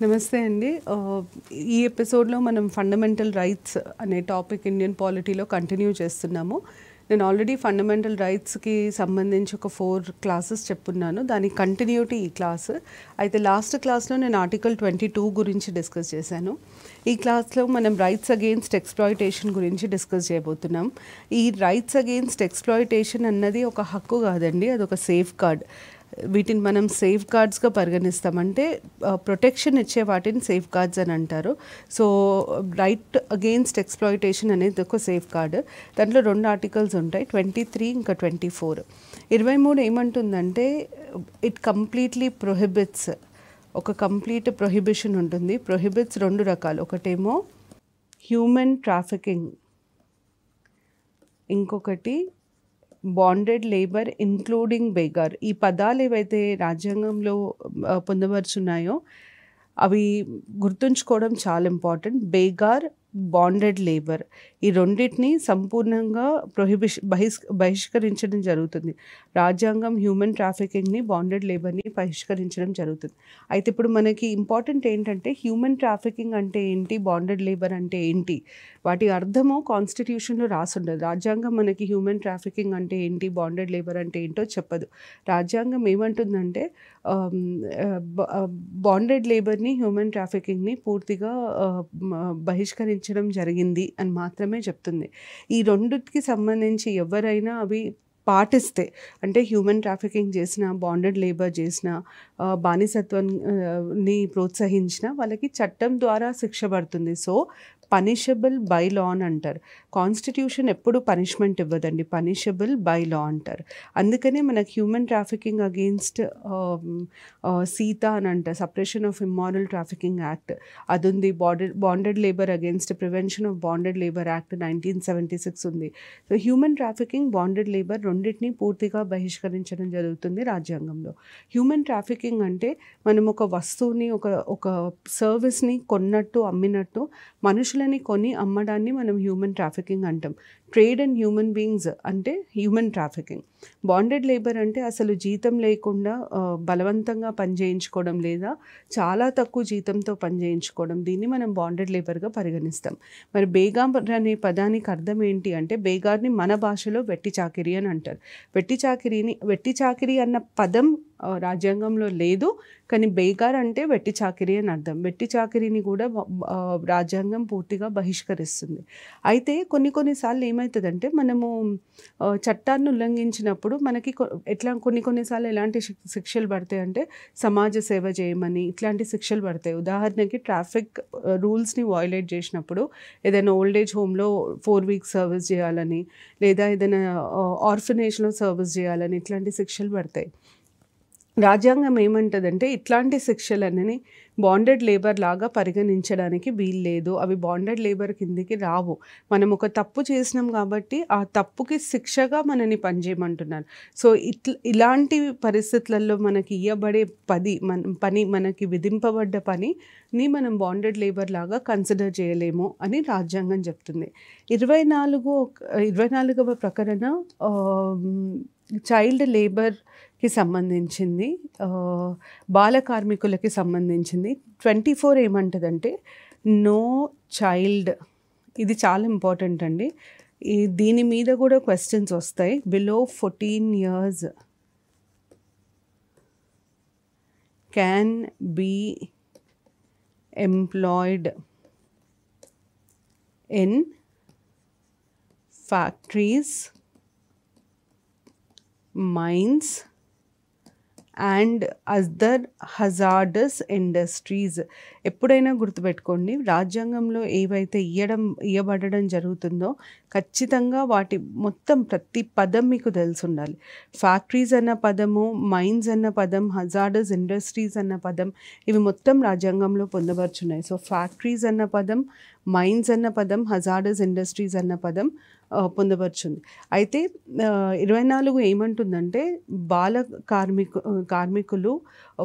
నమస్తే అండి. ఈ ఎపిసోడ్‌లో మనం ఫండమెంటల్ రైట్స్ అనే టాపిక్ ఇండియన్ పాలిటీలో కంటిన్యూ చేస్తున్నాము. నేను ఆల్రెడీ ఫండమెంటల్ రైట్స్‌కి సంబంధించి ఒక 4 క్లాసెస్ చెప్పున్నాను. దాని కంటిన్యూటీ ఈ క్లాస్. అయితే లాస్ట్ క్లాస్‌లో నేను ఆర్టికల్ 22 గురించి డిస్కస్ చేశాను. ఈ క్లాస్‌లో మనం రైట్స్ అగెయిన్స్ట్ ఎక్స్‌ప్లాయిటేషన్ గురించి డిస్కస్ చేయబోతున్నాం. ఈ రైట్స్ అగెయిన్స్ట్ ఎక్స్‌ప్లాయిటేషన్ అన్నది ఒక హక్కు కాదండి, అదొక సేఫ్ గార్డ్. వీటిని మనం సేఫ్ గార్డ్స్గా పరిగణిస్తాం. అంటే ప్రొటెక్షన్ ఇచ్చే వాటిని సేఫ్ గార్డ్స్ అని అంటారు. సో రైట్ అగెయిన్స్ట్ ఎక్స్‌ప్లాయిటేషన్ అనేది ఒక సేఫ్ గార్డ్. దాంట్లో 2 ఆర్టికల్స్ ఉంటాయి, 23 ఇంకా 24. 23 ఏమంటుందంటే ఇట్ కంప్లీట్లీ ప్రొహిబిట్స్, ఒక కంప్లీట్ ప్రొహిబిషన్ ఉంటుంది. ప్రొహిబిట్స్ 2 రకాలు, ఒకటేమో హ్యూమన్ ట్రాఫికింగ్, ఇంకొకటి బాండెడ్ లేబర్ ఇంక్లూడింగ్ బేగార్. ఈ పదాలు ఏవైతే రాజ్యాంగంలో పొందుపరుచున్నాయో అవి గుర్తుంచుకోవడం చాలా ఇంపార్టెంట్. బేగార్, బాండెడ్ లేబర్, ఈ రెండింటిని సంపూర్ణంగా బహిష్కరించడం జరుగుతుంది. రాజ్యాంగం హ్యూమన్ ట్రాఫికింగ్ని, బాండెడ్ లేబర్ని బహిష్కరించడం జరుగుతుంది. అయితే ఇప్పుడు మనకి ఇంపార్టెంట్ ఏంటంటే హ్యూమన్ ట్రాఫికింగ్ అంటే ఏంటి, బాండెడ్ లేబర్ అంటే ఏంటి, వాటి అర్థము కాన్స్టిట్యూషన్లో రాసి ఉండదు. రాజ్యాంగం మనకి హ్యూమన్ ట్రాఫికింగ్ అంటే ఏంటి, బాండెడ్ లేబర్ అంటే ఏంటో చెప్పదు. రాజ్యాంగం ఏమంటుందంటే బాండెడ్ లేబర్ని, హ్యూమన్ ట్రాఫికింగ్ని పూర్తిగా బహిష్కరించడం జరిగింది అని మాత్రమే చెప్తుంది. ఈ రెండిటికి సంబంధించి ఎవరైనా అవి పాటిస్తే, అంటే హ్యూమన్ ట్రాఫికింగ్ చేసిన, బాండెడ్ లేబర్ చేసిన, బానిసత్వాన్ని ప్రోత్సహించిన వాళ్ళకి చట్టం ద్వారా శిక్ష పడుతుంది. సో పనిషబుల్ బై లా అని అంటారు. కాన్స్టిట్యూషన్ ఎప్పుడు పనిష్మెంట్ ఇవ్వదండి, పనిషబుల్ బై లా అంటారు. అందుకనే మనకు హ్యూమన్ ట్రాఫికింగ్ అగెయిన్స్ట్ సీతా అని అంటారు, separation of immoral trafficking act అది ఉంది. Bonded labour against prevention of bonded labour act 1976 ఉంది. So human trafficking, bonded labour రెండింటినీ పూర్తిగా బహిష్కరించడం జరుగుతుంది రాజ్యాంగంలో. హ్యూమన్ ట్రాఫికింగ్ అంటే మనం ఒక వస్తువుని, ఒక సర్వీస్ని కొన్నట్టు, అమ్మినట్టు మనుషులని కొని అమ్మడాన్ని మనం హ్యూమన్ ట్రాఫికింగ్ అంటాం. ట్రేడ్ అండ్ హ్యూమన్ బీయింగ్స్ అంటే హ్యూమన్ ట్రాఫికింగ్. బాండెడ్ లేబర్ అంటే అసలు జీతం లేకుండా బలవంతంగా పనిచేయించుకోవడం, లేదా చాలా తక్కువ జీతంతో పనిచేయించుకోవడం, దీన్ని మనం బాండెడ్ లేబర్గా పరిగణిస్తాం. మరి బేగార్ అనే పదానికి అర్థం ఏంటి అంటే, బేగార్ని మన భాషలో వెట్టి చాకిరీ అని అంటారు. వెట్టి చాకిరీ అన్న పదం రాజ్యాంగంలో లేదు, కానీ బేగార్ అంటే వెట్టి చాకిరీ అని అర్థం. వెట్టి చాకిరీని కూడా రాజ్యాంగం పూర్తిగా బహిష్కరిస్తుంది. అయితే కొన్నిసార్లు ఏమవుతుందంటే, మనము చట్టాన్ని ఉల్లంఘించినప్పుడు మనకి కొన్నిసార్లు ఎలాంటి శిక్షలు పడతాయి అంటే, సమాజ సేవ చేయమని ఇట్లాంటి శిక్షలు పడతాయి. ఉదాహరణకి ట్రాఫిక్ రూల్స్ని వయోలేట్ చేసినప్పుడు ఏదైనా ఓల్డ్ ఏజ్ హోమ్లో 4 వీక్స్ సర్వీస్ చేయాలని, లేదా ఏదైనా ఆర్ఫనేజ్లో సర్వీస్ చేయాలని ఇట్లాంటి శిక్షలు పడతాయి. రాజ్యాంగం ఏమంటుందంటే ఇట్లాంటి శిక్షలన్నీ బాండెడ్ లేబర్ లాగా పరిగణించడానికి వీల్లేదు, అవి బాండెడ్ లేబర్ కిందికి రావు. మనం ఒక తప్పు చేసినాం కాబట్టి ఆ తప్పుకి శిక్షగా మనని పనిచేయమంటున్నారు. సో ఇలాంటి పరిస్థితులలో మనకి ఇవ్వబడే పని, మనకి విధింపబడ్డ పనిని మనం బాండెడ్ లేబర్ లాగా కన్సిడర్ చేయలేము అని రాజ్యాంగం చెప్తుంది. 24వ ప్రకరణ చైల్డ్ లేబర్కి సంబంధించింది, బాల కార్మికులకి సంబంధించింది. 24 ఏమంటుందంటే నో చైల్డ్. ఇది చాలా ఇంపార్టెంట్ అండి. దీని మీద కూడా క్వశ్చన్స్ వస్తాయి. Below 14 years can be employed in factories, mines and other hazardous industries. ఎప్పుడైనా గుర్తుపెట్టుకోండి, రాజ్యాంగంలో ఏవైతే ఇవ్వబడడం జరుగుతుందో ఖచ్చితంగా వాటి మొత్తం ప్రతి పదం మీకు తెలిసి ఉండాలి. ఫ్యాక్టరీస్ అన్న పదము, మైన్స్ అన్న పదం, హజార్డస్ ఇండస్ట్రీస్ అన్న పదం, ఇవి మొత్తం రాజ్యాంగంలో పొందుపరుచున్నాయి. సో ఫ్యాక్టరీస్ అన్న పదం, మైన్స్ అన్న పదం, హజార్డస్ ఇండస్ట్రీస్ అన్న పదం పొందుపరుచుంది. అయితే 24 ఏమంటుందంటే బాల కార్మికులు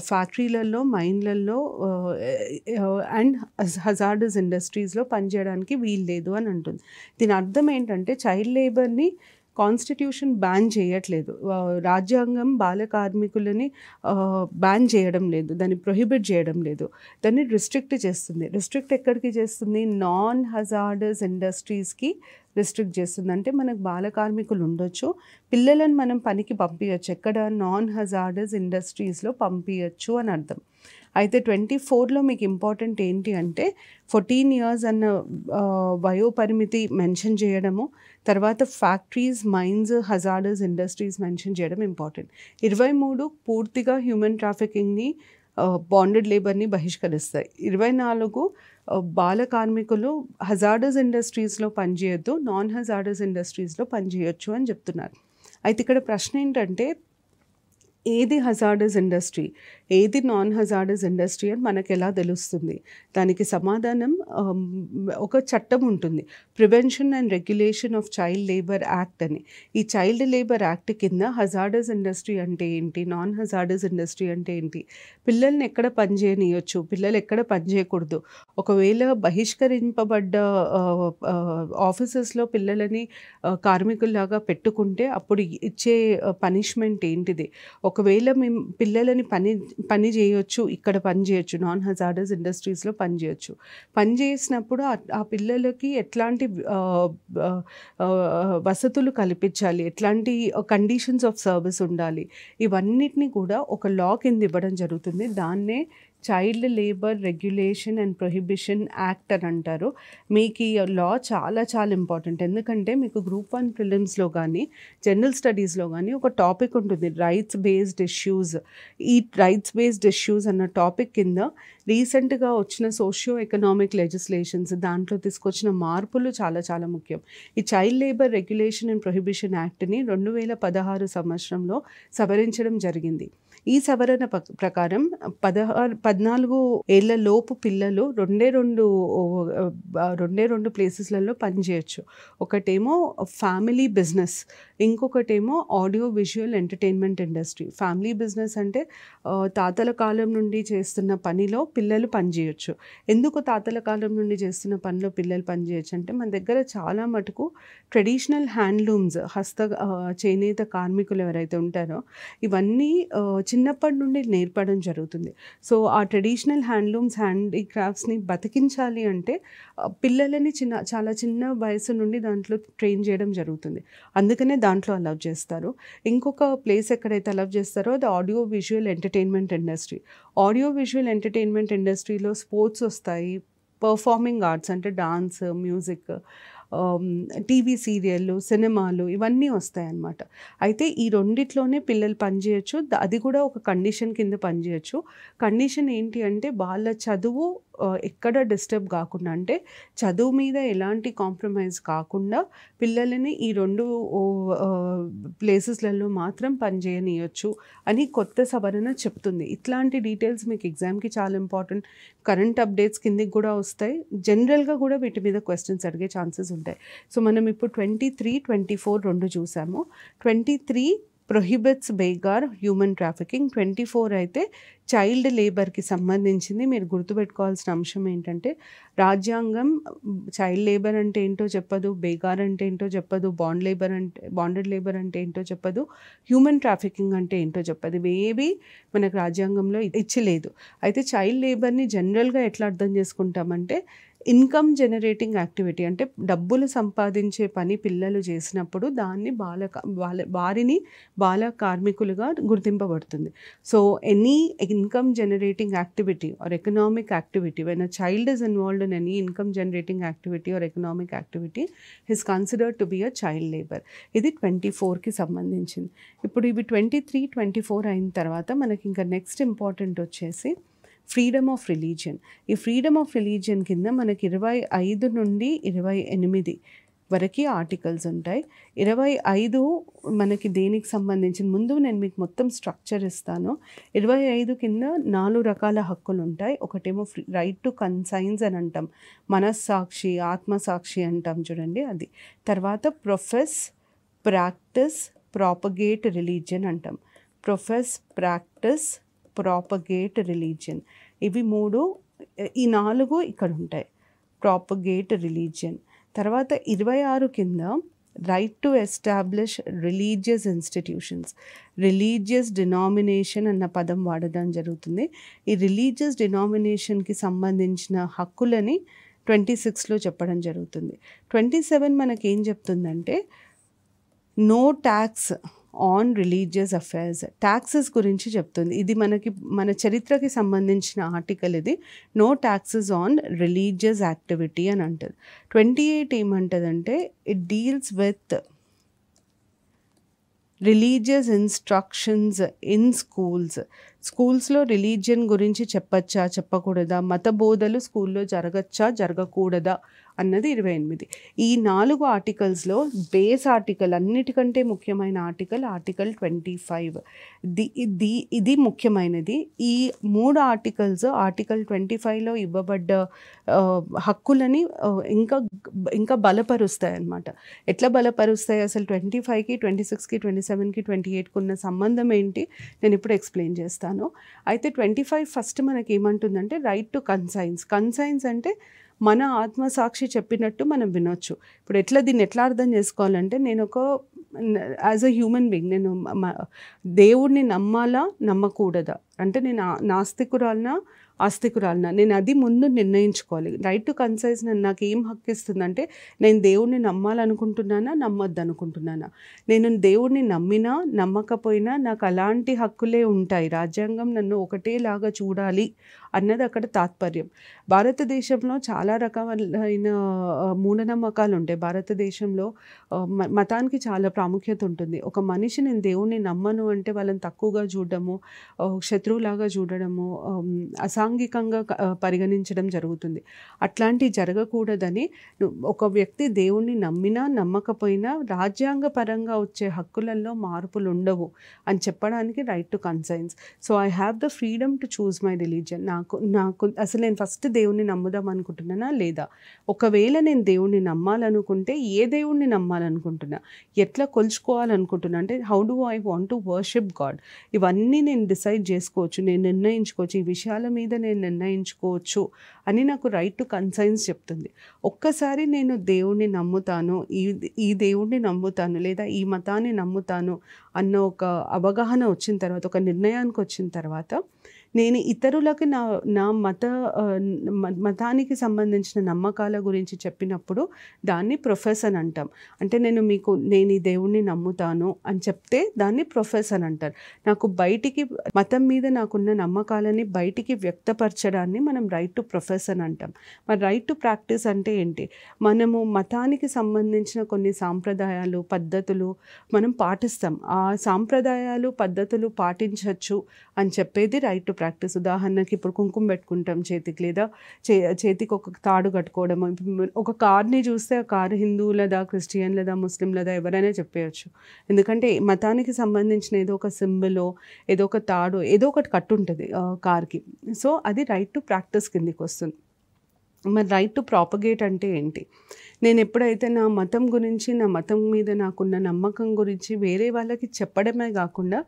ఫ్యాక్టరీలలో, మైన్లలో అండ్ హజార్డస్ ఇండస్ట్రీస్లో పనిచేయడానికి వీల్లేదు అని అంటుంది. దీని అర్థం ఏంటంటే చైల్డ్ లేబర్ని కాన్స్టిట్యూషన్ బ్యాన్ చేయట్లేదు. రాజ్యాంగం బాల కార్మికులని బ్యాన్ చేయడం లేదు, దాన్ని ప్రొహిబిట్ చేయడం లేదు, దాన్ని రిస్ట్రిక్ట్ చేస్తుంది. రిస్ట్రిక్ట్ ఎక్కడికి చేస్తుంది? నాన్ హజార్డస్ ఇండస్ట్రీస్కి రిస్ట్రిక్ట్ చేస్తుంది. అంటే మనకు బాల కార్మికులు ఉండొచ్చు, పిల్లలను మనం పనికి పంపించచ్చు, ఎక్కడ? నాన్ హజార్డస్ ఇండస్ట్రీస్లో పంపించచ్చు అని అర్థం. అయితే 24లో మీకు ఇంపార్టెంట్ ఏంటి అంటే 14 years అన్న వయోపరిమితి మెన్షన్ చేయడము, తర్వాత factories, mines, hazardous industries mention చేయడం ఇంపార్టెంట్. 23 పూర్తిగా హ్యూమన్ ట్రాఫికింగ్ని, బాండెడ్ లేబర్ని బహిష్కరిస్తాయి. 24 బాల కార్మికులు హజార్డస్ ఇండస్ట్రీస్లో పనిచేయొద్దు, నాన్ హజార్డస్ ఇండస్ట్రీస్లో పనిచేయొచ్చు అని చెప్తున్నారు. అయితే ఇక్కడ ప్రశ్న ఏంటంటే ఏది హజార్డస్ ఇండస్ట్రీ, ఏది నాన్ హజార్డస్ ఇండస్ట్రీ అని మనకు ఎలా తెలుస్తుంది? దానికి సమాధానం ఒక చట్టం ఉంటుంది, prevention and regulation of child labour act అని. ఈ చైల్డ్ లేబర్ యాక్ట్ కింద హజార్డస్ ఇండస్ట్రీ అంటే ఏంటి, నాన్ హజార్డస్ ఇండస్ట్రీ అంటే ఏంటి, పిల్లల్ని ఎక్కడ పనిచేయనీయొచ్చు, పిల్లలు ఎక్కడ పనిచేయకూడదు, ఒకవేళ బహిష్కరింపబడ్డ ఆఫీసెస్లో పిల్లలని కార్మికుల్లాగా పెట్టుకుంటే అప్పుడు ఇచ్చే పనిష్మెంట్ ఏంటిది, ఒకవేళ మేము పిల్లలని పని చేయొచ్చు, ఇక్కడ పని చేయొచ్చు, నాన్ హజార్డస్ ఇండస్ట్రీస్లో పని చేయొచ్చు, పని చేసినప్పుడు ఆ పిల్లలకి ఎట్లాంటి వసతులు కల్పించాలి, ఎట్లాంటి కండిషన్స్ ఆఫ్ సర్వీస్ ఉండాలి, ఇవన్నిటిని కూడా ఒక లా కింద ఇవ్వడం జరుగుతుంది. దాన్నే child labour regulation and prohibition act అని అంటారు. మీకు ఈ లా చాలా చాలా ఇంపార్టెంట్, ఎందుకంటే మీకు గ్రూప్ 1 ప్రిలిమ్స్లో కానీ జనరల్ స్టడీస్లో కానీ ఒక టాపిక్ ఉంటుంది, రైట్స్ బేస్డ్ ఇష్యూస్. ఈ రైట్స్ బేస్డ్ ఇష్యూస్ అన్న టాపిక్ కింద రీసెంట్గా వచ్చిన సోషియో ఎకనామిక్ లెజిస్లేషన్స్, దాంట్లో తీసుకొచ్చిన మార్పులు చాలా చాలా ముఖ్యం. ఈ child labour regulation and prohibition యాక్ట్ని 2016 సంవత్సరంలో సవరించడం జరిగింది. ఈ సవరణ ప్రకారం 14 ఏళ్ల లోపు పిల్లలు రెండే రెండు ప్లేసెస్లలో పనిచేయచ్చు. ఒకటేమో ఫ్యామిలీ బిజినెస్, ఇంకొకటేమో audio visual entertainment industry. Family business అంటే తాతల కాలం నుండి చేస్తున్న పనిలో పిల్లలు పనిచేయచ్చు. ఎందుకు తాతల కాలం నుండి చేస్తున్న పనిలో పిల్లలు పనిచేయచ్చు అంటే మన దగ్గర చాలా మటుకు ట్రెడిషనల్ హ్యాండ్లూమ్స్, చేనేత కార్మికులు ఎవరైతే ఉంటారో ఇవన్నీ చిన్నప్పటి నుండి నేర్పడం జరుగుతుంది. సో ఆ ట్రెడిషనల్ హ్యాండ్లూమ్స్, హ్యాండీక్రాఫ్ట్స్ని బతికించాలి అంటే పిల్లలని చాలా చిన్న వయసు నుండి దాంట్లో ట్రైన్ చేయడం జరుగుతుంది. అందుకనే దాంట్లో అలౌ చేస్తారు. ఇంకొక ప్లేస్ ఎక్కడైతే అలౌ చేస్తారో అది audio visual entertainment industry. Audio visual entertainment ఇండస్ట్రీలో స్పోర్ట్స్ వస్తాయి, పర్ఫార్మింగ్ ఆర్ట్స్ అంటే డాన్స్, మ్యూజిక్, టీవీ సీరియళ్ళు, సినిమాలు ఇవన్నీ వస్తాయన్నమాట. అయితే ఈ రెండిట్లోనే పిల్లలు పనిచేయచ్చు, అది కూడా ఒక కండిషన్ కింద పనిచేయచ్చు. కండిషన్ ఏంటి అంటే వాళ్ళ చదువు ఎక్కడ డిస్టర్బ్ కాకుండా, అంటే చదువు మీద ఎలాంటి కాంప్రమైజ్ కాకుండా పిల్లలని ఈ 2 ప్లేసెస్లలో మాత్రం పనిచేయనీయచ్చు అని కొత్త సవరణ చెప్తుంది. ఇట్లాంటి డీటెయిల్స్ మీకు ఎగ్జామ్కి చాలా ఇంపార్టెంట్, కరెంట్ అప్డేట్స్ కిందకి కూడా వస్తాయి, జనరల్గా కూడా వీటి మీద క్వశ్చన్స్ అడిగే ఛాన్సెస్ ఉంటాయి. సో మనం ఇప్పుడు 23, 24 రెండు చూసాము. 23 ప్రొహిబిట్స్ బేగార్ హ్యూమన్ ట్రాఫికింగ్, 24 అయితే చైల్డ్ లేబర్కి సంబంధించింది. మీరు గుర్తుపెట్టుకోవాల్సిన అంశం ఏంటంటే రాజ్యాంగం చైల్డ్ లేబర్ అంటే ఏంటో చెప్పదు, బేగార్ అంటే ఏంటో చెప్పదు, బాండెడ్ లేబర్ అంటే ఏంటో చెప్పదు, హ్యూమన్ ట్రాఫికింగ్ అంటే ఏంటో చెప్పదు. ఇవేవి మనకు రాజ్యాంగంలో ఇచ్చలేదు. అయితే చైల్డ్ లేబర్ని జనరల్గా ఎట్లా అర్థం చేసుకుంటామంటే ఇన్కమ్ జనరేటింగ్ యాక్టివిటీ, అంటే డబ్బులు సంపాదించే పని పిల్లలు చేసినప్పుడు దాన్ని వారిని బాల కార్మికులుగా గుర్తింపబడుతుంది. So any income generating activity or economic activity, when a child is involved in any income generating activity or economic activity is considered to be a child labour. ఇది 24కి సంబంధించింది. ఇప్పుడు ఇవి 23, 24 అయిన తర్వాత మనకి ఇంకా నెక్స్ట్ ఇంపార్టెంట్ వచ్చేసి ఫ్రీడమ్ ఆఫ్ రిలీజియన్. ఈ ఫ్రీడమ్ ఆఫ్ రిలీజియన్ కింద మనకి 25 నుండి 28 వరకు ఆర్టికల్స్ ఉంటాయి. 25 మనకి దేనికి సంబంధించిన, ముందు నేను మీకు మొత్తం స్ట్రక్చర్ ఇస్తాను. 25 కింద 4 రకాల హక్కులు ఉంటాయి. ఒకటేమో రైట్ టు కన్సైన్స్ అని అంటాం, మనస్సాక్షి, ఆత్మసాక్షి అంటాం చూడండి అది. తర్వాత ప్రొఫెస్, ప్రాక్టీస్, ప్రాపగేట్ రిలీజియన్ అంటాం. ప్రొఫెస్, ప్రాక్టీస్, ప్రాపగేట్ రిలీజియన్, ఇవి 3, ఈ 4 ఇక్కడ ఉంటాయి. Propagate religion. తర్వాత 26 కింద right to establish religious institutions. Religious denomination అన్న పదం వాడడం జరుగుతుంది. ఈ రిలీజియస్ డినామినేషన్కి సంబంధించిన హక్కులని 26లో చెప్పడం జరుగుతుంది. 27 మనకేం చెప్తుందంటే no tax on religious affairs. Taxes గురించి చెప్తుంది. ఇది మన చరిత్రకి సంబంధించిన ఆర్టికల్ ఇది. No taxes on religious activity అని అంటుంది. 28 ఏమంటుందంటే it deals with religious instructions in schools. స్కూల్స్లో రిలీజియన్ గురించి చెప్పచ్చా చెప్పకూడదా, మత బోధలు స్కూల్లో జరగచ్చా జరగకూడదా అన్నది 28. ఈ 4 ఆర్టికల్స్లో బేస్ ఆర్టికల్, అన్నిటికంటే ముఖ్యమైన ఆర్టికల్ 25. ఇది ముఖ్యమైనది. ఈ 3 ఆర్టికల్స్ ఆర్టికల్ 25లో ఇవ్వబడ్డ హక్కులని ఇంకా బలపరుస్తాయి అన్నమాట. ఎట్లా బలపరుస్తాయి, అసలు 25కి 26కి 27కి 28కి ఉన్న సంబంధం ఏంటి నేను ఇప్పుడు ఎక్స్ప్లెయిన్ చేస్తాను. అయితే 25 ఫస్ట్ మనకి ఏమంటుందంటే రైట్ టు కన్సైన్స్. కన్సైన్స్ అంటే మన ఆత్మసాక్షి చెప్పినట్టు మనం వినొచ్చు. ఇప్పుడు దీన్ని ఎట్లా అర్థం చేసుకోవాలంటే, నేను యాజ్ అ హ్యూమన్ బీయింగ్ నేను దేవుడిని నమ్మాలా నమ్మకూడదా, అంటే నేను నాస్తికురాలనా ఆస్తికురాలనా, నేను అది ముందు నిర్ణయించుకోవాలి. రైట్ టు కన్సైన్స్ నాకు ఏం హక్కు ఇస్తుందంటే, నేను దేవుడిని నమ్మాలనుకుంటున్నానా నమ్మొద్దు అనుకుంటున్నానా, నేను దేవుడిని నమ్మినా నమ్మకపోయినా నాకు అలాంటి హక్కులే ఉంటాయి. రాజ్యాంగం నన్ను ఒకటేలాగా చూడాలి అన్నది అక్కడ తాత్పర్యం. భారతదేశంలో చాలా రకాలైన మూఢనమ్మకాలు ఉంటాయి. భారతదేశంలో మతానికి చాలా ప్రాముఖ్యత ఉంటుంది. ఒక మనిషి నేను దేవుణ్ణి నమ్మను అంటే వాళ్ళని తక్కువగా చూడడము, శత్రువులాగా చూడడము, అసాంఘికంగా పరిగణించడం జరుగుతుంది. అట్లాంటివి జరగకూడదని ఒక వ్యక్తి దేవుణ్ణి నమ్మినా నమ్మకపోయినా రాజ్యాంగపరంగా వచ్చే హక్కులలో మార్పులు ఉండవు అని చెప్పడానికి right to conscience. So I have the freedom to choose my religion. నాకు అసలు నేను ఫస్ట్ దేవుణ్ణి నమ్ముదాం అనుకుంటున్నానా లేదా, ఒకవేళ నేను దేవుణ్ణి నమ్మాలనుకుంటే ఏ దేవుణ్ణి నమ్మాలనుకుంటున్నా, ఎట్లా కొలుచుకోవాలనుకుంటున్నా, అంటే how do I want to worship God, ఇవన్నీ నేను డిసైడ్ చేసుకోవచ్చు, నేను నిర్ణయించుకోవచ్చు, ఈ విషయాల మీద నేను నిర్ణయించుకోవచ్చు అని నాకు రైట్ టు కన్సైన్స్ చెప్తుంది. ఒక్కసారి నేను దేవుణ్ణి నమ్ముతాను, ఈ దేవుణ్ణి నమ్ముతాను లేదా ఈ మతాన్ని నమ్ముతాను అన్న ఒక అవగాహన వచ్చిన తర్వాత, ఒక నిర్ణయానికి వచ్చిన తర్వాత, నేను ఇతరులకి నా మతానికి సంబంధించిన నమ్మకాల గురించి చెప్పినప్పుడు దాన్ని ప్రొఫెషన్ అంటాం. అంటే నేను ఈ దేవుణ్ణి నమ్ముతాను అని చెప్తే దాన్ని ప్రొఫెషన్ అంటారు. నాకు బయటికి మతం మీద నాకున్న నమ్మకాలని బయటికి వ్యక్తపరచడాన్ని మనం రైట్ టు ప్రొఫెషన్ అంటాం. మరి రైట్ టు ప్రాక్టీస్ అంటే ఏంటి, మనము మతానికి సంబంధించిన కొన్ని సాంప్రదాయాలు పద్ధతులు మనం పాటిస్తాం, ఆ సాంప్రదాయాలు పద్ధతులు పాటించవచ్చు అని చెప్పేది రైట్ టు ప్రాక్టీస్. ఉదాహరణకి ఇప్పుడు కుంకుమ పెట్టుకుంటాం చేతికి, లేదా చేతికి ఒక తాడు కట్టుకోవడం. ఒక కార్ని చూస్తే ఆ కారు హిందువులదా క్రిస్టియన్లదా ముస్లింలదా ఎవరైనా చెప్పేయచ్చు, ఎందుకంటే మతానికి సంబంధించిన ఏదో ఒక సింబలో ఏదో ఒక తాడు ఏదో ఒకటి కట్టుంటుంది కార్కి. సో అది రైట్ టు ప్రాక్టీస్ కిందికి వస్తుంది. మరి రైట్ టు ప్రాపగేట్ అంటే ఏంటి, నేను ఎప్పుడైతే నా మతం గురించి, నా మతం మీద నాకున్న నమ్మకం గురించి వేరే వాళ్ళకి చెప్పడమే కాకుండా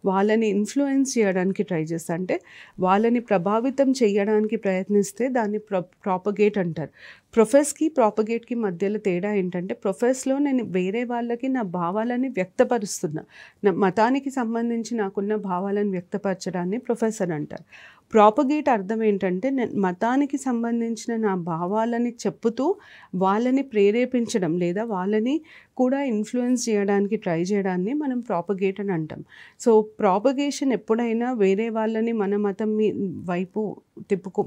వాళ్ళని ఇన్ఫ్లుయెన్స్ చేయడానికి ట్రై చేస్తా, అంటే వాళ్ళని ప్రభావితం చేయడానికి ప్రయత్నిస్తే దాన్ని ప్రాపగేట్ అంటారు. ప్రొఫెస్కి ప్రాపగేట్కి మధ్యలో తేడా ఏంటంటే, ప్రొఫెస్లో నేను వేరే వాళ్ళకి నా భావాలని వ్యక్తపరుస్తున్నా, నా మతానికి సంబంధించి నాకున్న భావాలను వ్యక్తపరచడాన్ని ప్రొఫెసర్ అంటారు. ప్రాపగేట్ అర్థం ఏంటంటే, మతానికి సంబంధించిన నా భావాలని చెప్పుతూ వాళ్ళని ప్రేరేపించడం లేదా వాళ్ళని కూడా ఇన్ఫ్లుయెన్స్ చేయడానికి ట్రై చేయడాన్ని మనం ప్రాపగేట్ అని అంటాం. సో ప్రాపగేషన్ ఎప్పుడైనా వేరే వాళ్ళని మన మతం వైపు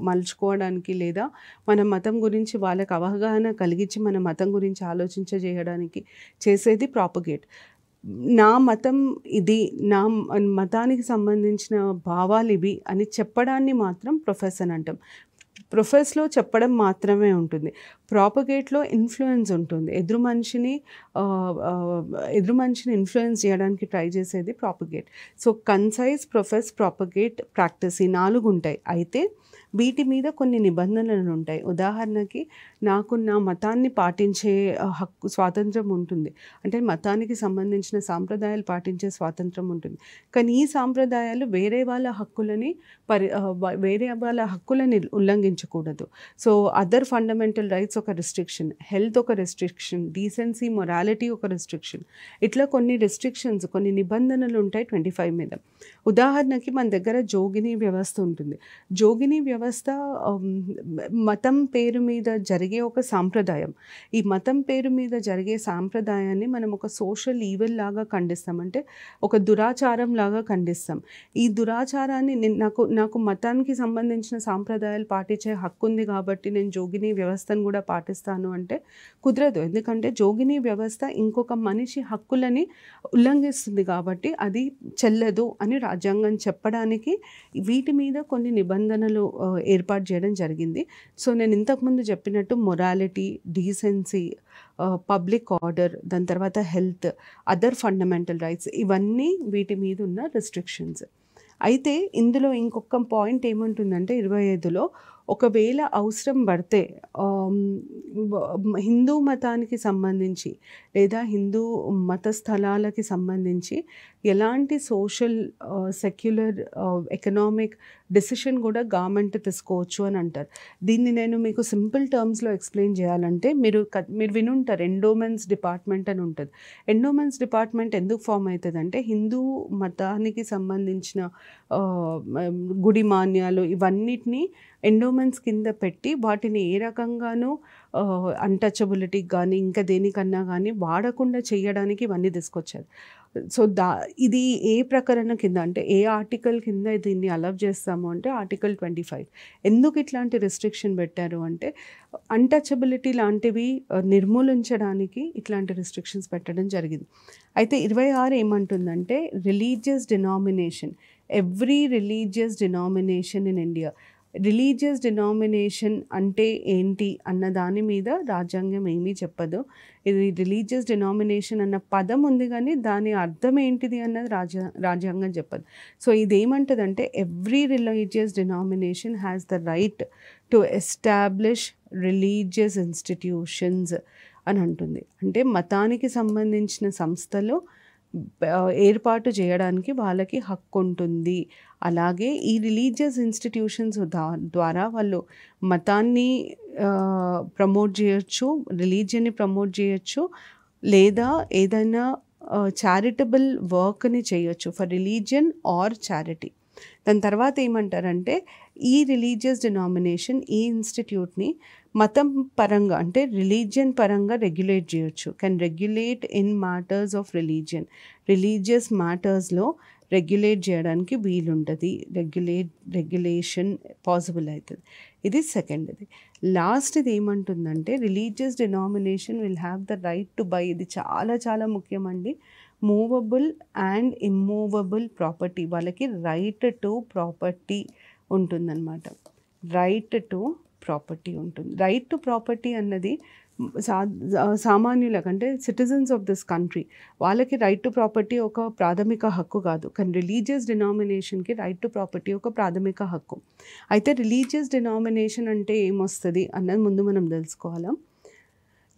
మలుచుకోవడానికి లేదా మన మతం గురించి వాళ్ళకి అవగాహన కలిగించి మన మతం గురించి ఆలోచించజేయడానికి చేసేది ప్రాపగేట్. నా మతం ఇది, నా మతానికి సంబంధించిన భావాలు ఇవి అని చెప్పడాన్ని మాత్రం ప్రొఫెషన్ అంటాం. ప్రొఫెస్లో చెప్పడం మాత్రమే ఉంటుంది, ప్రాపగేట్లో ఇన్ఫ్లుయెన్స్ ఉంటుంది. ఎదురు మనిషిని ఇన్ఫ్లుయెన్స్ చేయడానికి ట్రై చేసేది propagate. So concise, profess, propagate, practice ఈ 4 ఉంటాయి. అయితే వీటి మీద కొన్ని నిబంధనలు ఉంటాయి. ఉదాహరణకి నాకు నా మతాన్ని పాటించే హక్కు స్వాతంత్రం ఉంటుంది, అంటే మతానికి సంబంధించిన సాంప్రదాయాలు పాటించే స్వాతంత్రం ఉంటుంది. కానీ ఈ సాంప్రదాయాలు వేరే వాళ్ళ హక్కులని ఉల్లంఘించవచ్చు. ఉల్లంఘించకూడదు. సో అదర్ ఫండమెంటల్ రైట్స్ ఒక రిస్ట్రిక్షన్, హెల్త్ ఒక రిస్ట్రిక్షన్, డీసెన్సీ మొరాలిటీ ఒక రిస్ట్రిక్షన్. ఇట్లా కొన్ని రిస్ట్రిక్షన్స్, కొన్ని నిబంధనలు ఉంటాయి 25 మీద. ఉదాహరణకి మన దగ్గర జోగిని వ్యవస్థ ఉంటుంది. జోగిని వ్యవస్థ మతం పేరు మీద జరిగే ఒక సాంప్రదాయం. ఈ మతం పేరు మీద జరిగే సాంప్రదాయాన్ని మనం ఒక సోషల్ ఈవెల్ లాగా ఖండిస్తాం, అంటే ఒక దురాచారం లాగా ఖండిస్తాం. ఈ దురాచారాన్ని నాకు మతానికి సంబంధించిన సాంప్రదాయాలు పాటించే హక్కు ఉంది కాబట్టి నేను జోగిని వ్యవస్థను కూడా పాటిస్తాను అంటే కుదరదు. ఎందుకంటే జోగిని వ్యవస్థ ఇంకొక మనిషి హక్కులని ఉల్లంఘిస్తుంది కాబట్టి అది చెల్లదు అని రాజ్యాంగం చెప్పడానికి వీటి మీద కొన్ని నిబంధనలు ఏర్పాటు చేయడం జరిగింది. సో నేను ఇంతకుముందు చెప్పినట్టు మొరాలిటీ, డీసెన్సీ, పబ్లిక్ ఆర్డర్, దాని తర్వాత హెల్త్, అదర్ ఫండమెంటల్ రైట్స్, ఇవన్నీ వీటి మీద ఉన్న రిస్ట్రిక్షన్స్. అయితే ఇందులో ఇంకొక పాయింట్ ఏముంటుందంటే 25లో ఒకవేళ అవసరం పడితే హిందూ మతానికి సంబంధించి లేదా హిందూ మత స్థలాలకి సంబంధించి ఎలాంటి సోషల్, సెక్యులర్, ఎకనామిక్ డెసిషన్ కూడా గవర్నమెంట్ తీసుకోవచ్చు అని అంటారు. దీన్ని నేను మీకు సింపుల్ టర్మ్స్లో ఎక్స్ప్లెయిన్ చేయాలంటే మీరు వినుంటారు ఎండోమెంట్స్ డిపార్ట్మెంట్ అని ఉంటుంది. ఎండోమెంట్స్ డిపార్ట్మెంట్ ఎందుకు ఫామ్ అవుతుంది అంటే హిందూ మతానికి సంబంధించిన గుడి మాన్యాలు ఇవన్నిటినీ ఎండోమెంట్స్ కింద పెట్టి వాటిని ఏ రకంగానూ అన్టచబిలిటీకి కానీ ఇంకా దేనికన్నా కానీ వాడకుండా చేయడానికి ఇవన్నీ తీసుకొచ్చారు. సో ఇది ఏ ప్రకరణ కింద అంటే ఏ ఆర్టికల్ కింద దీన్ని అలవ్ చేస్తాము అంటే ఆర్టికల్ 25. ఎందుకు ఇట్లాంటి రిస్ట్రిక్షన్ పెట్టారు అంటే అన్టచబిలిటీ లాంటివి నిర్మూలించడానికి ఇట్లాంటి రిస్ట్రిక్షన్స్ పెట్టడం జరిగింది. అయితే 26 ఏమంటుందంటే religious denomination, every religious denomination in India. Religious denomination అంటే ఏంటి అన్న దాని మీద రాజ్యాంగం ఏమీ చెప్పదు. ఇది రిలీజియస్ డినామినేషన్ అన్న పదం ఉంది కానీ దాని అర్థం ఏంటిది అన్నది రాజ్యాంగం చెప్పదు. సో ఇదేమంటుందంటే every religious denomination has the right to establish religious institutions అని అంటుంది. అంటే మతానికి సంబంధించిన సంస్థలు ఏర్పాటు చేయడానికి వాళ్ళకి హక్కు ఉంటుంది. అలాగే ఈ రిలీజియస్ ఇన్స్టిట్యూషన్స్ ద్వారా వాళ్ళు మతాన్ని ప్రమోట్ చేయొచ్చు, రిలీజియన్ని ప్రమోట్ చేయొచ్చు, లేదా ఏదైనా చారిటబుల్ వర్క్ని చేయొచ్చు ఫర్ రిలీజియన్ ఆర్ చారిటీ. దాని తర్వాత ఏమంటారంటే ఈ రిలీజియస్ డినామినేషన్, ఈ ఇన్స్టిట్యూట్ని మతం పరంగా అంటే రిలీజియన్ పరంగా రెగ్యులేట్ చేయొచ్చు. Can regulate in matters of religion, religious మ్యాటర్స్లో రెగ్యులేట్ చేయడానికి వీలుంటుంది, రెగ్యులేషన్ పాసిబుల్ అవుతుంది. ఇది సెకండ్ది. లాస్ట్ది ఏమంటుందంటే religious denomination will have the right to buy, ఇది చాలా చాలా ముఖ్యమండి, మూవబుల్ అండ్ ఇమ్మూవబుల్ ప్రాపర్టీ. వాళ్ళకి రైట్ టు ప్రాపర్టీ ఉంటుందన్నమాట. రైట్ టు ప్రాపర్టీ ఉంటుంది. రైట్ టు ప్రాపర్టీ అన్నది సామాన్యులకు అంటే సిటిజన్స్ ఆఫ్ దిస్ కంట్రీ వాళ్ళకి రైట్ టు ప్రాపర్టీ ఒక ప్రాథమిక హక్కు కాదు, కానీ రిలీజియస్ డినామినేషన్కి రైట్ టు ప్రాపర్టీ ఒక ప్రాథమిక హక్కు. అయితే రిలీజియస్ డినామినేషన్ అంటే ఏమొస్తుంది అన్నది ముందు మనం తెలుసుకోవాలా.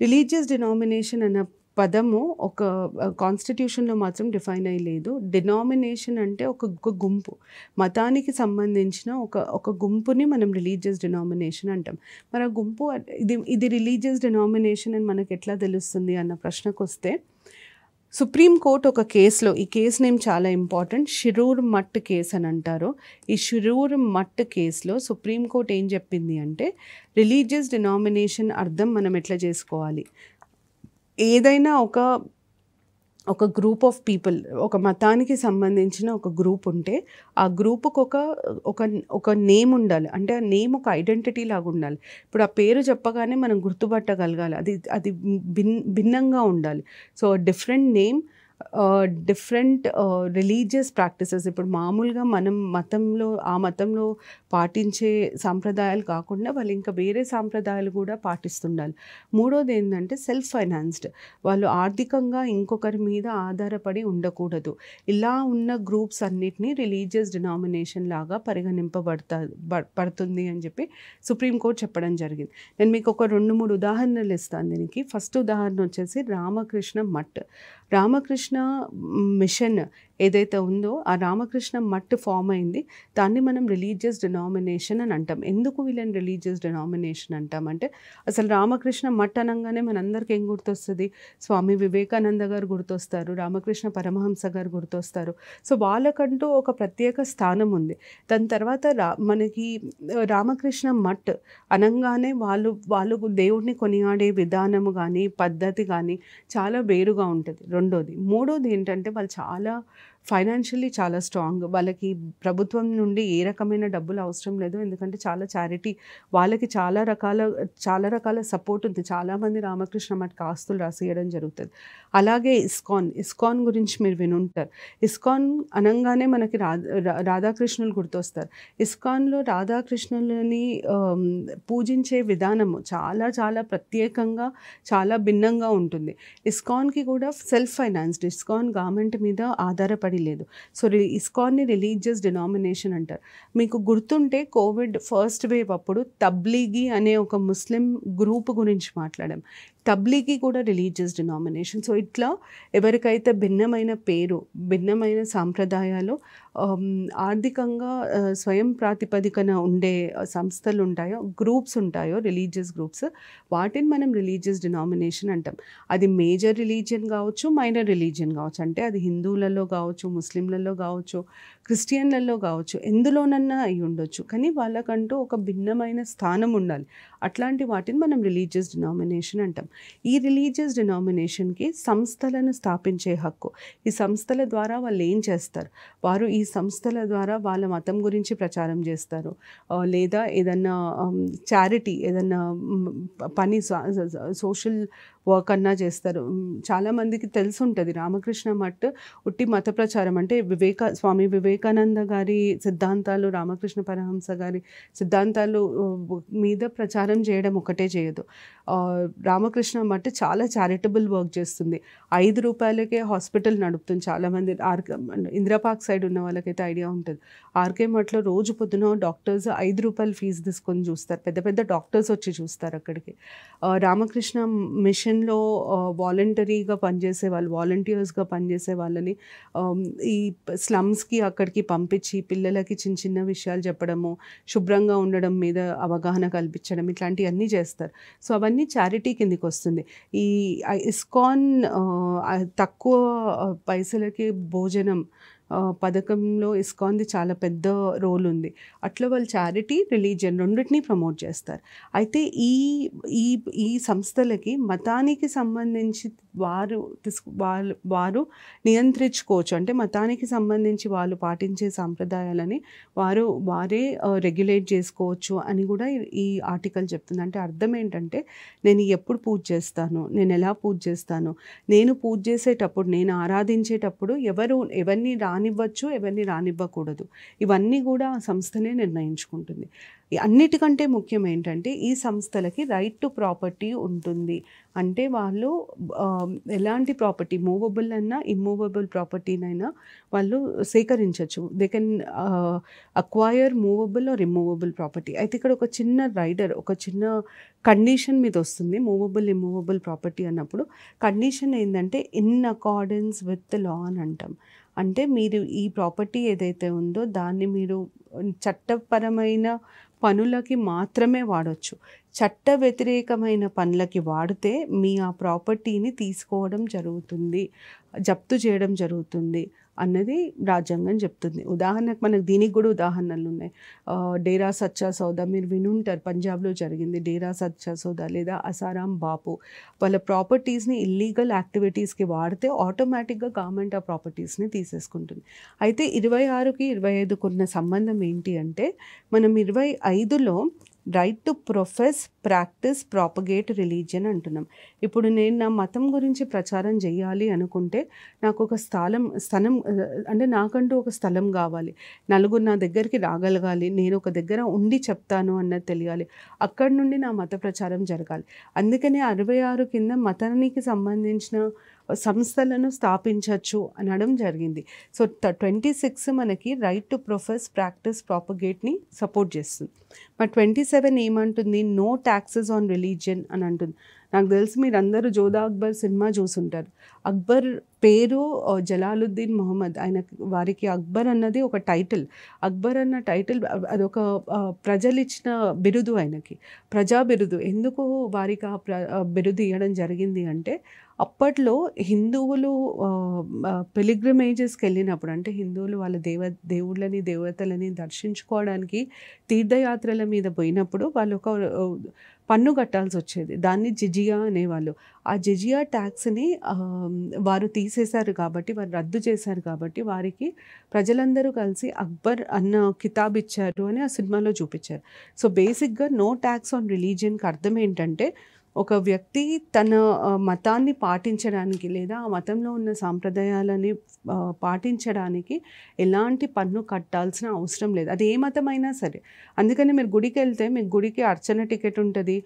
రిలీజియస్ డినామినేషన్ అన్న పదము ఒక కాన్స్టిట్యూషన్లో మాత్రం డిఫైన్ అయ్యలేదు. డినామినేషన్ అంటే ఒక గుంపు, మతానికి సంబంధించిన ఒక గుంపుని మనం రిలీజియస్ డినామినేషన్ అంటాం. మరి ఆ గుంపు ఇది రిలీజియస్ డినామినేషన్ అని మనకు ఎట్లా తెలుస్తుంది అన్న ప్రశ్నకు వస్తే, సుప్రీంకోర్టు ఒక కేసులో, ఈ కేసు నేమ్ చాలా ఇంపార్టెంట్, షిరూర్ మట్ కేసు అని అంటారు. ఈ షిరూర్ మట్ కేసులో సుప్రీంకోర్టు ఏం చెప్పింది అంటే రిలీజియస్ డినామినేషన్ అర్థం మనం ఎట్లా చేసుకోవాలి. ఏదైనా ఒక గ్రూప్ ఆఫ్ పీపుల్, ఒక మతానికి సంబంధించిన ఒక గ్రూప్ ఉంటే ఆ గ్రూప్కి ఒక నేమ్ ఉండాలి, అంటే ఆ నేమ్ ఒక ఐడెంటిటీ లాగా ఉండాలి. ఇప్పుడు ఆ పేరు చెప్పగానే మనం గుర్తుపట్టగలగాలి, అది భిన్నంగా ఉండాలి. So different name, different religious practices. ఇప్పుడు మామూలుగా మనం ఆ మతంలో పాటించే సాంప్రదాయాలు కాకుండా వాళ్ళు ఇంకా వేరే సాంప్రదాయాలు కూడా పాటిస్తుండాలి. మూడోది ఏంటంటే సెల్ఫ్ ఫైనాన్స్డ్, వాళ్ళు ఆర్థికంగా ఇంకొకరి మీద ఆధారపడి ఉండకూడదు. ఇలా ఉన్న గ్రూప్స్ అన్నిటినీ రిలీజియస్ డినామినేషన్ లాగా పడుతుంది అని చెప్పి సుప్రీంకోర్టు చెప్పడం జరిగింది. నేను మీకు ఒక 2-3 ఉదాహరణలు ఇస్తాను దీనికి. ఫస్ట్ ఉదాహరణ వచ్చేసి రామకృష్ణ మఠ్. రామకృష్ణ రామకృష్ణ మిషన్ ఏదైతే ఉందో ఆ రామకృష్ణ మట్ ఫామ్ అయింది. దాన్ని మనం రిలీజియస్ డినామినేషన్ అని అంటాం. ఎందుకు వీళ్ళని రిలీజియస్ డినామినేషన్ అంటామంటే అసలు రామకృష్ణ మట్ అనంగానే మనందరికి ఏం గుర్తొస్తుంది? స్వామి వివేకానంద గారు గుర్తొస్తారు, రామకృష్ణ పరమహంస గారు గుర్తొస్తారు. సో వాళ్ళకంటూ ఒక ప్రత్యేక స్థానం ఉంది. దాని తర్వాత మనకి రామకృష్ణ మట్ అనంగానే వాళ్ళు దేవుడిని కొనియాడే విధానము కానీ పద్ధతి కానీ చాలా వేరుగా ఉంటుంది. రెండోది. మూడోది ఏంటంటే వాళ్ళు చాలా ఫైనాన్షియల్లీ చాలా స్ట్రాంగ్. వాళ్ళకి ప్రభుత్వం నుండి ఏ రకమైన డబ్బులు అవసరం లేదు. ఎందుకంటే చాలా చారిటీ, వాళ్ళకి చాలా రకాల సపోర్ట్ ఉంది. చాలామంది రామకృష్ణ మఠ్కి ఆస్తులు రాసియడం జరుగుతుంది. అలాగే ఇస్కాన్ గురించి మీరు వినుంటారు. ఇస్కాన్ అనంగానే మనకి రాధాకృష్ణులు గుర్తొస్తారు. ఇస్కాన్లో రాధాకృష్ణులని పూజించే విధానము చాలా చాలా ప్రత్యేకంగా చాలా భిన్నంగా ఉంటుంది. ఇస్కాన్కి కూడా సెల్ఫ్ ఫైనాన్స్డ్, ఇస్కాన్ గవర్నమెంట్ మీద ఆధారపడి లేదు. సో ఇస్కాన్ని రిలీజియస్ డినామినేషన్ అంటారు. మీకు గుర్తుంటే కోవిడ్ ఫస్ట్ వేవ్ అప్పుడు తబ్లీగీ అనే ఒక ముస్లిం గ్రూప్ గురించి మాట్లాడాం. తబ్లీగీ కూడా రిలీజియస్ డినామినేషన్. సో ఇట్లా ఎవరికైతే భిన్నమైన పేరు, భిన్నమైన సాంప్రదాయాలు, ఆర్థికంగా స్వయం ప్రాతిపదికన ఉండే సంస్థలు ఉంటాయో, గ్రూప్స్ ఉంటాయో, రిలీజియస్ గ్రూప్స్, వాటిని మనం రిలీజియస్ డినామినేషన్ అంటాం. అది మేజర్ రిలీజియన్ కావచ్చు, మైనర్ రిలీజియన్ కావచ్చు. అంటే అది హిందువులలో కావచ్చు, ముస్లింలలో కావచ్చు, క్రిస్టియన్లలో కావచ్చు, ఎందులోనన్నా అయి ఉండొచ్చు. కానీ వాళ్ళకంటూ ఒక భిన్నమైన స్థానం ఉండాలి. అట్లాంటి వాటిని మనం రిలీజియస్ డినామినేషన్ అంటాం. ఈ రిలీజియస్ డినామినేషన్కి సంస్థలను స్థాపించే హక్కు. ఈ సంస్థల ద్వారా వాళ్ళు ఏం చేస్తారు? వారు ఈ సంస్థల ద్వారా వాళ్ళ మతం గురించి ప్రచారం చేస్తారు, లేదా ఏదన్నా చారిటీ, ఏదన్నా పని, సోషల్ వర్క్ అన్నా చేస్తారు. చాలామందికి తెలిసి ఉంటుంది రామకృష్ణ మఠ్ ఉట్టి మత ప్రచారం అంటే స్వామి వివేకానంద గారి సిద్ధాంతాలు, రామకృష్ణ పరమహంస గారి సిద్ధాంతాలు మీద ప్రచారం చేయడం ఒకటే చేయదు. రామకృష్ణ మఠ్ చాలా చారిటబుల్ వర్క్ చేస్తుంది. 5 రూపాయలకే హాస్పిటల్ నడుపుతుంది. చాలామంది ఇందిరాపార్క్ సైడ్ ఉన్న వాళ్ళకైతే ఐడియా ఉంటుంది. ఆర్కే మఠ్లో రోజు పొద్దున డాక్టర్స్ 5 రూపాయలు ఫీజు తీసుకొని చూస్తారు. పెద్ద పెద్ద డాక్టర్స్ వచ్చి చూస్తారు అక్కడికి. రామకృష్ణ మిషన్లో వాలంటరీగా పనిచేసే వాళ్ళు, వాలంటీర్స్గా పనిచేసే వాళ్ళని ఈ స్లమ్స్కి అక్కడికి పంపించి పిల్లలకి చిన్న చిన్న విషయాలు చెప్పడము, శుభ్రంగా ఉండడం మీద అవగాహన కల్పించడం, ఇట్లాంటివన్నీ చేస్తారు. సో అవన్నీ చారిటీ కిందికి వస్తుంది. ఈ ఇస్కాన్ తక్కువ పైసలకి భోజనం పథకంలో ఇస్కాన్ది చాలా పెద్ద రోల్ ఉంది. అట్లా వాళ్ళు చారిటీ, రిలీజియన్ రెండింటినీ ప్రమోట్ చేస్తారు. అయితే ఈ సంస్థలకి మతానికి సంబంధించి వారు నియంత్రించుకోవచ్చు. అంటే మతానికి సంబంధించి వాళ్ళు పాటించే సాంప్రదాయాలని వారే రెగ్యులేట్ చేసుకోవచ్చు అని కూడా ఈ ఆర్టికల్ చెప్తుంది. అంటే అర్థం ఏంటంటే నేను ఎప్పుడు పూజ చేస్తాను, నేను ఎలా పూజ చేస్తాను, నేను పూజ చేసేటప్పుడు, నేను ఆరాధించేటప్పుడు ఎవరిని రానివ్వచ్చు, ఎవరిని రానివ్వకూడదు, ఇవన్నీ కూడా ఆ సంస్థనే నిర్ణయించుకుంటుంది. అన్నిటికంటే ముఖ్యం ఏంటంటే ఈ సంస్థలకి రైట్ టు ప్రాపర్టీ ఉంటుంది. అంటే వాళ్ళు ఎలాంటి ప్రాపర్టీ, మూవబుల్ అన్నా ఇమ్మూవబుల్ ప్రాపర్టీనైనా వాళ్ళు సేకరించవచ్చు. They can acquire movable or immovable property. అయితే ఇక్కడ ఒక చిన్న కండిషన్ మీద వస్తుంది. మూవబుల్ ఇమ్మూవబుల్ ప్రాపర్టీ అన్నప్పుడు కండిషన్ ఏంటంటే in accordance with the law అని అంటాం. అంటే మీరు ఈ ప్రాపర్టీ ఏదైతే ఉందో దాన్ని మీరు చట్టపరమైన పనులకి మాత్రమే వాడవచ్చు. చట్ట వ్యతిరేకమైన పనులకి వాడితే మీ ఆ ప్రాపర్టీని తీసుకోవడం జరుగుతుంది, జప్తు చేయడం జరుగుతుంది అన్నది రాజ్యాంగం చెప్తుంది. ఉదాహరణకు మనకు దీనికి కూడా ఉదాహరణలు ఉన్నాయి. డేరా సచ్చా సౌదా మీరు వినుంటారు, పంజాబ్లో జరిగింది. డేరా సచ్చా సౌదా లేదా అసారాం బాపు వాళ్ళ ప్రాపర్టీస్ని ఇల్లీగల్ యాక్టివిటీస్కి వాడితే ఆటోమేటిక్గా గవర్నమెంట్ ఆ ప్రాపర్టీస్ని తీసేసుకుంటుంది. అయితే 26కి 25కు ఉన్న సంబంధం ఏంటి అంటే మనం 25లో right to profess, practice, propagate religion అంటున్నాం. ఇప్పుడు నేను నా మతం గురించి ప్రచారం చేయాలి అనుకుంటే నాకు ఒక స్థలం అంటే నాకంటూ ఒక స్థలం కావాలి, నలుగురు నా దగ్గరికి రాగలగాలి, నేను ఒక దగ్గర ఉండి చెప్తాను అన్నది తెలియాలి, అక్కడి నుండి నా మత ప్రచారం జరగాలి. అందుకనే 66 కింద మతానికి సంబంధించిన సంస్థలను స్థాపించవచ్చు అనడం జరిగింది. సో 26 మనకి రైట్ టు ప్రొఫెస్, ప్రాక్టీస్, ప్రాపగేట్ని సపోర్ట్ చేస్తుంది. మరి 27 ఏమంటుంది? నో ట్యాక్సెస్ ఆన్ రిలీజియన్ అని అంటుంది. నాకు తెలిసి మీరందరూ జోధా అక్బర్ సినిమా చూసుంటారు. అక్బర్ పేరు జలాలుద్దీన్ మొహమ్మద్. వారికి అక్బర్ అన్నది ఒక టైటిల్. అక్బర్ అన్న టైటిల్ అదొక ప్రజలిచ్చిన బిరుదు ఆయనకి. ప్రజా బిరుదు. ఎందుకు వారికి బిరుదు ఇవ్వడం జరిగింది అంటే, అప్పట్లో హిందువులు పిలిగ్రిమేజెస్కి వెళ్ళినప్పుడు, అంటే హిందువులు వాళ్ళ దేవుళ్ళని దేవతలని దర్శించుకోవడానికి తీర్థయాత్రల మీద పోయినప్పుడు వాళ్ళు ఒక పన్ను కట్టాల్సి వచ్చేది. దాన్ని జిజియా అనేవాళ్ళు. ఆ జిజియా ట్యాక్స్ని వారు తీసేశారు కాబట్టి, వారు రద్దు చేశారు కాబట్టి, వారికి ప్రజలందరూ కలిసి అక్బర్ అన్న కితాబ్ ఇచ్చారు అని ఆ సినిమాలో చూపించారు. సో బేసిక్గా నో ట్యాక్స్ ఆన్ రిలీజియన్కి అర్థం ఏంటంటే, ఒక వ్యక్తి తన మతాన్ని పాటించడానికి లేదా ఆ మతంలో ఉన్న సాంప్రదాయాలని పాటించడానికి ఎలాంటి పన్ను కట్టాల్సిన అవసరం లేదు. అది ఏ మతమైనా సరే. అందుకని మీరు గుడికి వెళ్తే మీకు గుడికి అర్చన టికెట్ ఉంటుంది,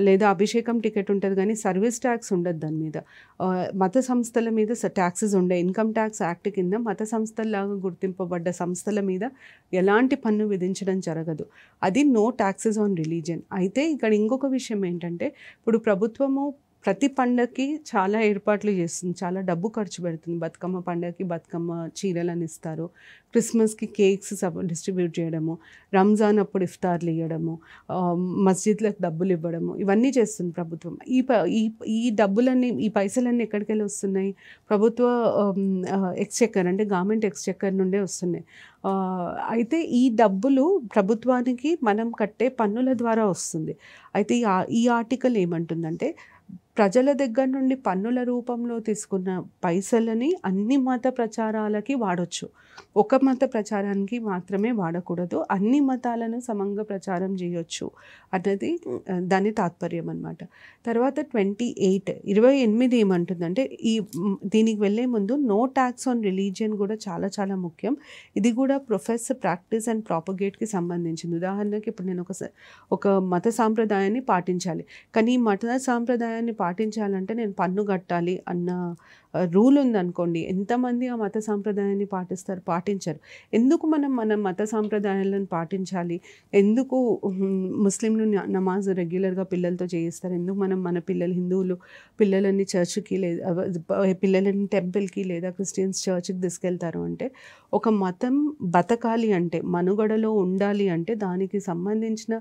లేదా అభిషేకం టికెట్ ఉంటుంది, కానీ సర్వీస్ ట్యాక్స్ ఉండదు దాని మీద. మత సంస్థల మీద ట్యాక్సెస్ ఉండే. ఇన్కమ్ ట్యాక్స్ యాక్ట్ కింద మత సంస్థల్లాగా గుర్తింపబడ్డ సంస్థల మీద ఎలాంటి పన్ను విధించడం జరగదు. అది నో ట్యాక్సెస్ ఆన్ రిలీజియన్. అయితే ఇక్కడ ఇంకొక విషయం ఏంటంటే, ఇప్పుడు ప్రభుత్వము ప్రతి పండగకి చాలా ఏర్పాట్లు చేస్తుంది, చాలా డబ్బు ఖర్చు పెడుతుంది. బతుకమ్మ పండగకి బతుకమ్మ చీరలను ఇస్తారు, క్రిస్మస్కి కేక్స్ డిస్ట్రిబ్యూట్ చేయడము, రంజాన్ అప్పుడు ఇఫ్తార్లు ఇవ్వడము, మస్జిద్లకు డబ్బులు ఇవ్వడము, ఇవన్నీ చేస్తుంది ప్రభుత్వం. ఈ డబ్బులన్నీ, ఈ పైసలన్నీ ఎక్కడికి వెళ్ళి వస్తున్నాయి? ప్రభుత్వ ఎక్స్చెక్కర్, అంటే గవర్నమెంట్ ఎక్స్చెక్కర్ నుండే వస్తున్నాయి. అయితే ఈ డబ్బులు ప్రభుత్వానికి మనం కట్టే పన్నుల ద్వారా వస్తుంది. అయితే ఈ ఆర్టికల్ ఏమంటుందంటే, ప్రజల దగ్గర నుండి పన్నుల రూపంలో తీసుకున్న పైసలని అన్ని మత ప్రచారాలకి వాడొచ్చు. ఒక మత ప్రచారానికి మాత్రమే వాడకూడదు, అన్ని మతాలను సమంగా ప్రచారం చేయొచ్చు అన్నది దాని తాత్పర్యం అన్నమాట. తర్వాత 28 ఏమంటుందంటే, దీనికి వెళ్ళే ముందు నో ట్యాక్స్ ఆన్ రిలీజియన్ కూడా చాలా చాలా ముఖ్యం. ఇది కూడా ప్రొఫెస్, ప్రాక్టీస్ అండ్ ప్రాపగేట్కి సంబంధించింది. ఉదాహరణకి ఇప్పుడు నేను ఒక మత సాంప్రదాయాన్ని పాటించాలి, కానీ ఈ మత సాంప్రదాయాన్ని పాటించాలంటే నేను పన్ను కట్టాలి అన్న రూల్ ఉందనుకోండి, ఎంతమంది ఆ మత సాంప్రదాయాన్ని పాటించరు. ఎందుకు మనం మన మత సాంప్రదాయాలను పాటించాలి? ఎందుకు ముస్లింలు నమాజ్ రెగ్యులర్గా పిల్లలతో చేయిస్తారు? ఎందుకు మనం మన హిందువులు పిల్లలని చర్చ్కి లేదా పిల్లలని టెంపుల్కి లేదా క్రిస్టియన్స్ చర్చ్కి తీసుకెళ్తారు అంటే, ఒక మతం బతకాలి అంటే, మనుగడలో ఉండాలి అంటే దానికి సంబంధించిన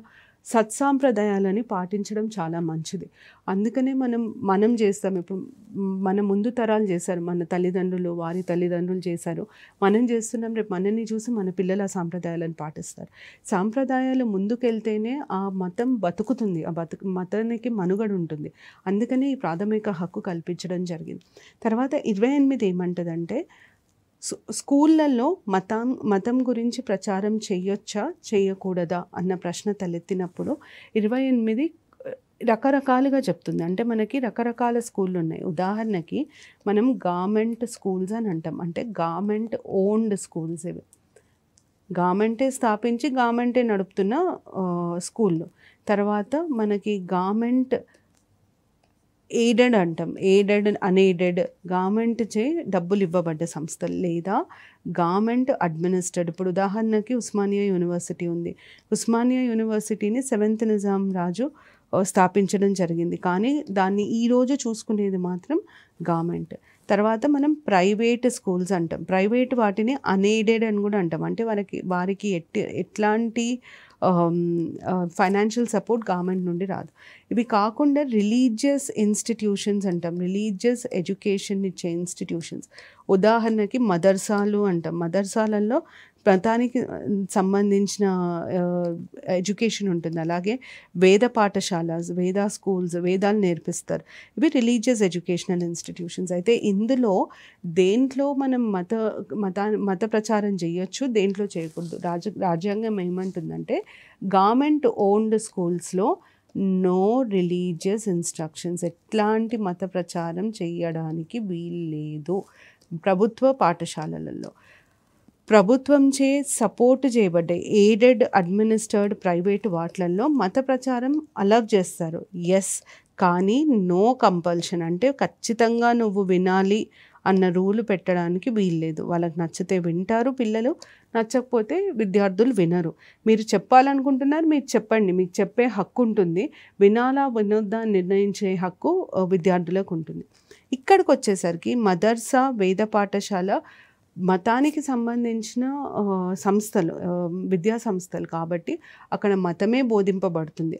సత్సాంప్రదాయాలని పాటించడం చాలా మంచిది. అందుకనే మనం చేస్తాం. ఇప్పుడు మన ముందు తరాలు చేశారు, మన తల్లిదండ్రులు, వారి తల్లిదండ్రులు చేశారు, మనం చేస్తున్నాం. రేపు మనల్ని చూసి మన పిల్లలు ఆ సాంప్రదాయాలను పాటిస్తారు. సాంప్రదాయాలు ముందుకెళ్తేనే ఆ మతం బతుకుతుంది, ఆ మతానికి మనుగడ ఉంటుంది. అందుకనే ఈ ప్రాథమిక హక్కు కల్పించడం జరిగింది. తర్వాత 28 ఏమంటుందంటే, స్కూళ్ళల్లో మతం గురించి ప్రచారం చేయొచ్చా చేయకూడదా అన్న ప్రశ్న తలెత్తినప్పుడు 28 రకరకాలుగా చెప్తుంది. అంటే మనకి రకరకాల స్కూళ్ళు ఉన్నాయి. ఉదాహరణకి మనం గవర్నమెంట్ స్కూల్స్ అని అంటాం, అంటే గవర్నమెంట్ ఓన్డ్ స్కూల్స్. ఇవి గవర్నమెంటే స్థాపించి గవర్నమెంటే నడుపుతున్న స్కూళ్ళు. తర్వాత మనకి గవర్నమెంట్ ఎయిడెడ్ అంటాం, ఎయిడెడ్, అన్ఎయిడెడ్, గవర్నమెంట్ చే డబ్బులు ఇవ్వబడ్డ సంస్థలు, లేదా గవర్నమెంట్ అడ్మినిస్టర్డ్. ఇప్పుడు ఉదాహరణకి ఉస్మానియా యూనివర్సిటీ ఉంది. ఉస్మానియా యూనివర్సిటీని 7th నిజాం రాజు స్థాపించడం జరిగింది, కానీ దాన్ని ఈరోజు చూసుకునేది మాత్రం గవర్నమెంట్. తర్వాత మనం ప్రైవేట్ స్కూల్స్ అంటాం, ప్రైవేట్ వాటిని అన్ఎయిడెడ్ అని కూడా అంటాం. అంటే వారికి ఎట్లాంటి ఫైనాన్షియల్ సపోర్ట్ గవర్నమెంట్ నుండి రాదు. ఇవి కాకుండా రిలీజియస్ ఇన్స్టిట్యూషన్స్ అంటాం, రిలీజియస్ ఎడ్యుకేషన్ ఇచ్చే ఇన్స్టిట్యూషన్స్. ఉదాహరణకి మదర్సాలు అంటాం. మదర్సాలలో మతానికి సంబంధించిన ఎడ్యుకేషన్ ఉంటుంది. అలాగే వేద పాఠశాలస్, వేద స్కూల్స్, వేదాలు నేర్పిస్తారు. ఇవి రిలీజియస్ ఎడ్యుకేషనల్ ఇన్స్టిట్యూషన్స్. అయితే ఇందులో దేంట్లో మనం మత ప్రచారం చేయొచ్చు, దేంట్లో చేయకూడదు. రాజ్యాంగం ఏమంటుందంటే, గవర్నమెంట్ ఓన్డ్ స్కూల్స్లో నో రిలీజియస్ ఇన్స్ట్రక్షన్స్, ఎట్లాంటి మత ప్రచారం చేయడానికి వీల్లేదు. ప్రభుత్వ పాఠశాలలలో ప్రభుత్వంచే సపోర్ట్ చేయబడ్డాయి ఎయిడెడ్, అడ్మినిస్టర్డ్ ప్రైవేట్ వాటిలలో మత ప్రచారం అలౌ చేస్తారు, ఎస్. కానీ నో కంపల్షన్, అంటే ఖచ్చితంగా నువ్వు వినాలి అన్న రూల్ పెట్టడానికి వీల్లేదు. వాళ్ళకి నచ్చితే వింటారు పిల్లలు, నచ్చకపోతే విద్యార్థులు వినరు. మీరు చెప్పాలనుకుంటున్నారు, మీరు చెప్పండి. మీకు చెప్పే హక్కు ఉంటుంది. వినాలా వినొద్దా అని నిర్ణయించే హక్కు విద్యార్థులకు ఉంటుంది. ఇక్కడికొచ్చేసరికి మదర్సా, వేద పాఠశాల మతానికి సంబంధించిన సంస్థలు, విద్యా సంస్థలు కాబట్టి అక్కడ మతమే బోధింపబడుతుంది.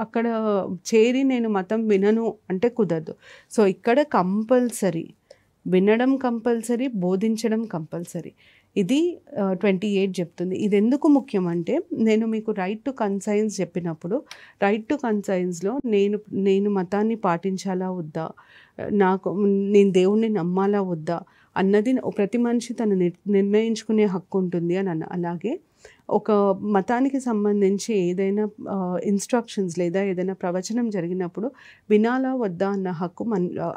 అక్కడ చేరి నేను మతం వినను అంటే కుదరదు. సో ఇక్కడ కంపల్సరీ వినడం కంపల్సరీ, బోధించడం కంపల్సరీ. ఇది 28 చెప్తుంది. ఇది ఎందుకు ముఖ్యం అంటే, నేను మీకు రైట్ టు కన్సైన్స్ చెప్పినప్పుడు, రైట్ టు కన్సైన్స్‌లో నేను మతాన్ని పాటించాలా వద్దా, నేను దేవుడిని నమ్మాలా వద్దా అన్నది ప్రతి మనిషి తను నిర్ణయించుకునే హక్కు ఉంటుంది అని అలాగే ఒక మతానికి సంబంధించి ఏదైనా ఇన్స్ట్రక్షన్స్ లేదా ఏదైనా ప్రవచనం జరిగినప్పుడు వినాలా వద్దా అన్న హక్కు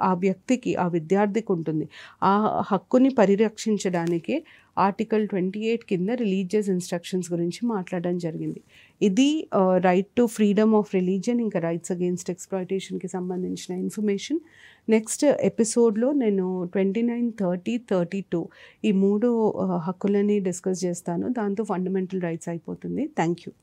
ఆ వ్యక్తికి, ఆ విద్యార్థికి ఉంటుంది. ఆ హక్కుని పరిరక్షించడానికి ఆర్టికల్ 28 కింద రిలీజియస్ ఇన్స్ట్రక్షన్స్ గురించి మాట్లాడడం జరిగింది. ఇది right to freedom of religion, ఇంకా రైట్స్ అగెయిన్స్ట్ ఎక్స్‌ప్లాయిటేషన్‌కి సంబంధించిన ఇన్ఫర్మేషన్. నెక్స్ట్ ఎపిసోడ్లో నేను 29, 30, 32 ఈ 3 హక్కులని డిస్కస్ చేస్తాను. దాంతో ఫండమెంటల్ రైట్స్ అయిపోతుంది. Thank you.